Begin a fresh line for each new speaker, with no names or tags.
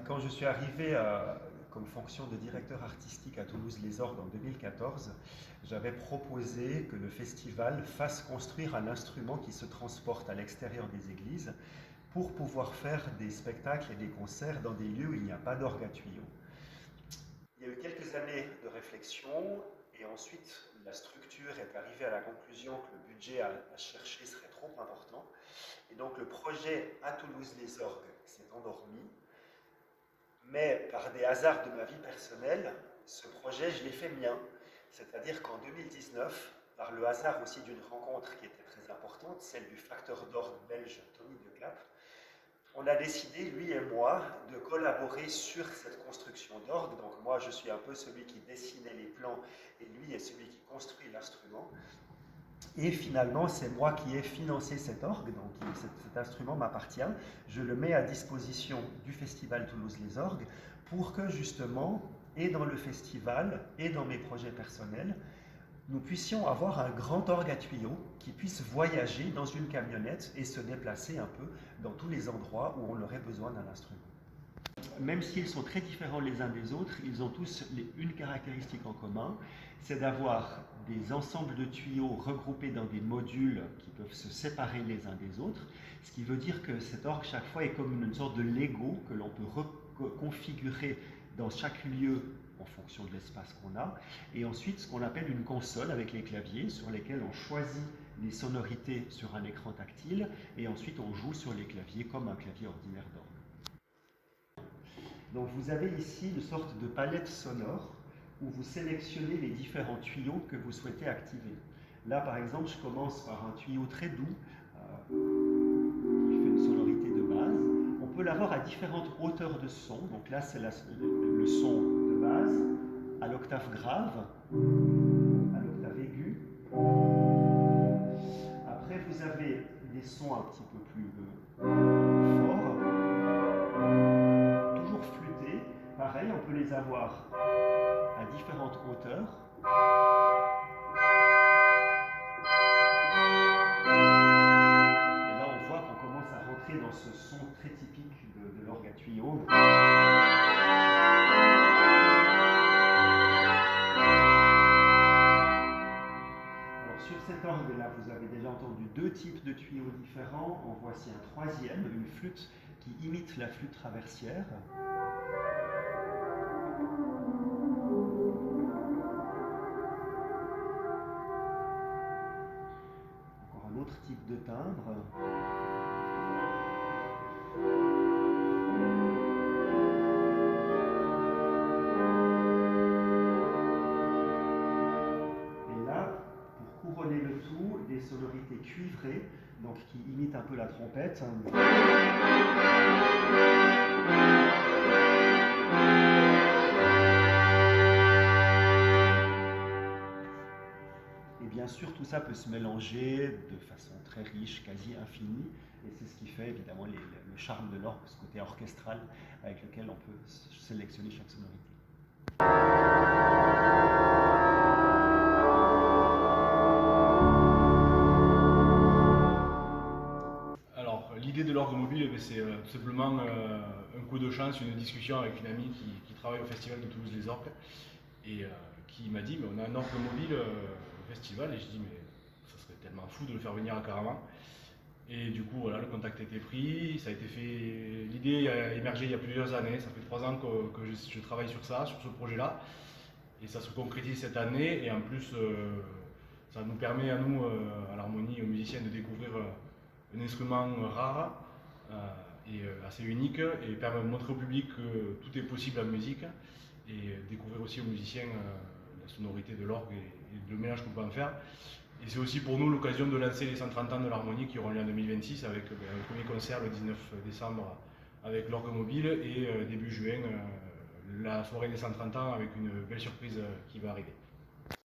quand je suis arrivé comme fonction de directeur artistique à Toulouse-les-Orgues en 2014, j'avais proposé que le festival fasse construire un instrument qui se transporte à l'extérieur des églises pour pouvoir faire des spectacles et des concerts dans des lieux où il n'y a pas d'orgue à tuyaux. Il y a eu quelques années de réflexion et ensuite la structure est arrivée à la conclusion que le budget à chercher serait trop important. Et donc le projet à Toulouse-les-Orgues s'est endormi. Mais par des hasards de ma vie personnelle, ce projet, je l'ai fait mien. C'est-à-dire qu'en 2019, par le hasard aussi d'une rencontre qui était très importante, celle du facteur d'orgue belge Tony De Clap, on a décidé, lui et moi, de collaborer sur cette construction d'orgue. Donc moi, je suis un peu celui qui dessinait les plans et lui est celui qui construit l'instrument. Et finalement, c'est moi qui ai financé cet orgue, donc cet instrument m'appartient. Je le mets à disposition du Festival Toulouse-les-Orgues pour que justement, et dans le festival, et dans mes projets personnels, nous puissions avoir un grand orgue à tuyaux qui puisse voyager dans une camionnette et se déplacer un peu dans tous les endroits où on aurait besoin d'un instrument. Même s'ils sont très différents les uns des autres, ils ont tous une caractéristique en commun, c'est d'avoir des ensembles de tuyaux regroupés dans des modules qui peuvent se séparer les uns des autres, ce qui veut dire que cet orgue chaque fois est comme une sorte de Lego que l'on peut reconfigurer dans chaque lieu en fonction de l'espace qu'on a, et ensuite ce qu'on appelle une console avec les claviers sur lesquels on choisit les sonorités sur un écran tactile, et ensuite on joue sur les claviers comme un clavier ordinaire d'orgue. Donc vous avez ici une sorte de palette sonore où vous sélectionnez les différents tuyaux que vous souhaitez activer. Là par exemple, je commence par un tuyau très doux qui fait une sonorité de base. On peut l'avoir à différentes hauteurs de son. Donc là c'est le son de base à l'octave grave, à l'octave aiguë. Après vous avez des sons un petit peu plus forts, toujours flûtés. Pareil, on peut les avoir à différentes hauteurs. Et là, on voit qu'on commence à rentrer dans ce son très typique de l'orgue à tuyaux. Alors, sur cet orgue-là, vous avez déjà entendu deux types de tuyaux différents. En voici un troisième, une flûte qui imite la flûte traversière. Un autre type de timbre. Et là, pour couronner le tout, des sonorités cuivrées, donc qui imitent un peu la trompette. Et bien sûr, tout ça peut se mélanger de façon très riche, quasi infinie, et c'est ce qui fait évidemment le charme de l'orgue, ce côté orchestral avec lequel on peut sélectionner chaque sonorité.
Alors, l'idée de l'orgue mobile, c'est tout simplement un coup de chance, une discussion avec une amie qui travaille au festival de Toulouse-les-Orgues et qui m'a dit, mais on a un orgue mobile au festival, et je dis, mais ça serait tellement fou de le faire venir à Caraman. Et du coup, voilà, le contact a été pris, ça a été fait. L'idée a émergé il y a plusieurs années, ça fait 3 ans que je travaille sur ça, sur ce projet-là, et ça se concrétise cette année, et en plus, ça nous permet à nous, à l'harmonie, aux musiciens, de découvrir un instrument rare et assez unique, et permet de montrer au public que tout est possible en musique, et découvrir aussi aux musiciens la sonorité de l'orgue et le mélange qu'on peut en faire. Et c'est aussi pour nous l'occasion de lancer les 130 ans de l'harmonie qui auront lieu en 2026 avec un premier concert le 19 décembre avec l'orgue mobile, et début juin la soirée des 130 ans avec une belle surprise qui va arriver.